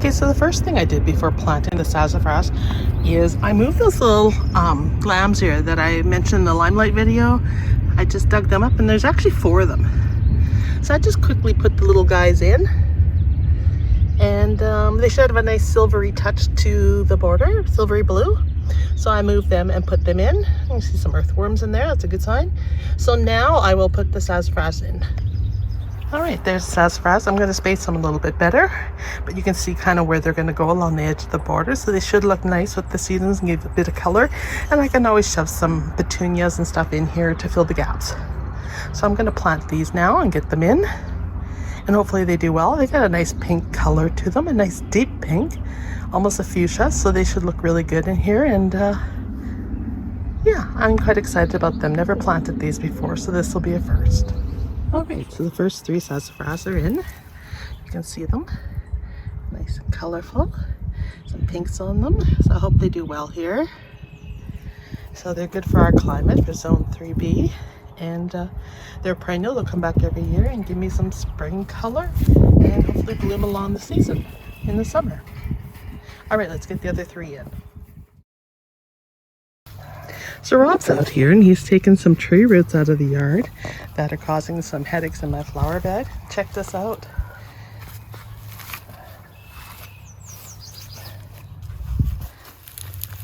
Okay, so the first thing I did before planting the sassafras is I moved those little lambs here that I mentioned in the limelight video. I just dug them up and there's actually 4 of them. So I just quickly put the little guys in, and they should have a nice silvery touch to the border, silvery blue. So I moved them and put them in. You can see some earthworms in there, that's a good sign. So now I will put the sassafras in. All right, there's sassafras. I'm going to space them a little bit better, but you can see kind of where they're going to go along the edge of the border, so they should look nice with the seasons and give a bit of color. And I can always shove some petunias and stuff in here to fill the gaps. So I'm going to plant these now and get them in, and hopefully they do well. They got a nice pink color to them, a nice deep pink, almost a fuchsia, so they should look really good in here. And yeah, I'm quite excited about them. Never planted these before, so this will be a first. Alright, so the first 3 sassafras are in. You can see them. Nice and colorful. Some pinks on them. So I hope they do well here. So they're good for our climate, for zone 3B. And they're perennial. They'll come back every year and give me some spring color. And hopefully bloom along the season in the summer. Alright, let's get the other 3 in. So Rob's out here and he's taken some tree roots out of the yard that are causing some headaches in my flower bed. Check this out.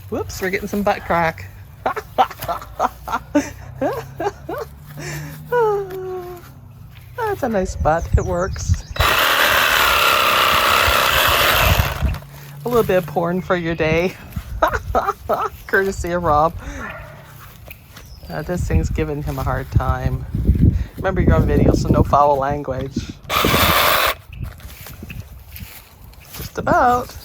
Whoops, we're getting some butt crack. That's a nice butt, it works. A little bit of porn for your day. Courtesy of Rob. This thing's giving him a hard time. Remember, you're on video, so no foul language. Just about.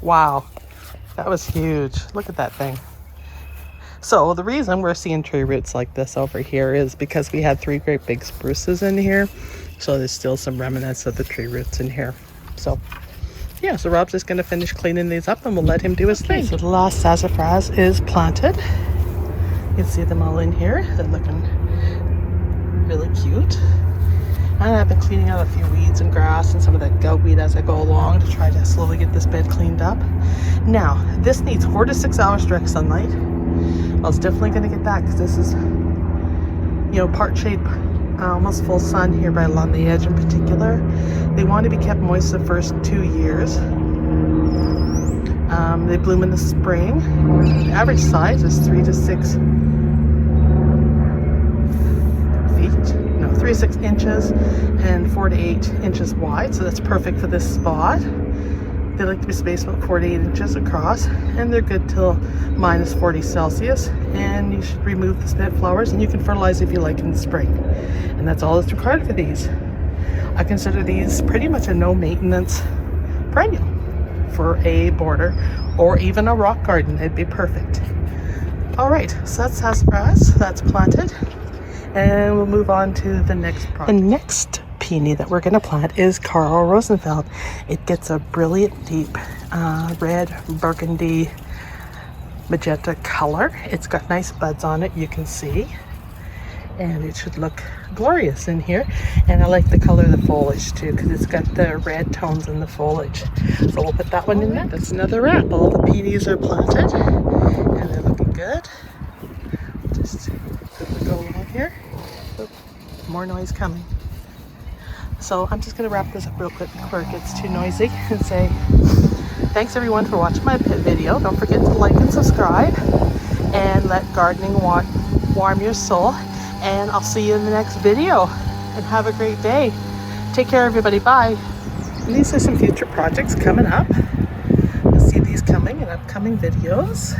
Wow, that was huge. Look at that thing. So the reason we're seeing tree roots like this over here is because we had 3 great big spruces in here. So there's still some remnants of the tree roots in here. So yeah, so Rob's just going to finish cleaning these up and we'll let him do his thing. So the last sassafras is planted. You can see them all in here. They're looking really cute. And I've been cleaning out a few weeds and grass and some of that gout weed as I go along to try to slowly get this bed cleaned up. Now, this needs 4 to 6 hours direct sunlight. I was definitely going to get that because this is, you know, part shade, almost full sun here right along the edge in particular. They want to be kept moist the first 2 years. They bloom in the spring. The average size is 3 to 6 feet. No, 3 to 6 inches and 4 to 8 inches wide. So that's perfect for this spot. They like to be spaced about 4 to 8 inches across, and they're good till minus 40 Celsius. And you should remove the spent flowers, and you can fertilize if you like in the spring. And that's all that's required for these. I consider these pretty much a no maintenance perennial for a border or even a rock garden. It'd be perfect. All right, so that's sassafras, that's planted, and we'll move on to the next project. The next peony that we're going to plant is Carl Rosenfeld. It gets a brilliant deep red burgundy magenta color. It's got nice buds on it, you can see, and it should look glorious in here. And I like the color of the foliage too, because it's got the red tones in the foliage. So we'll put that one in there. That's another wrap. All the peonies are planted and they're looking good. Just quickly go along here. Oh, more noise coming. So I'm just going to wrap this up real quick before it gets too noisy and say thanks everyone for watching my video. Don't forget to like and subscribe and let gardening warm your soul. And I'll see you in the next video. And have a great day. Take care everybody. Bye. And these are some future projects coming up. You'll see these coming in upcoming videos.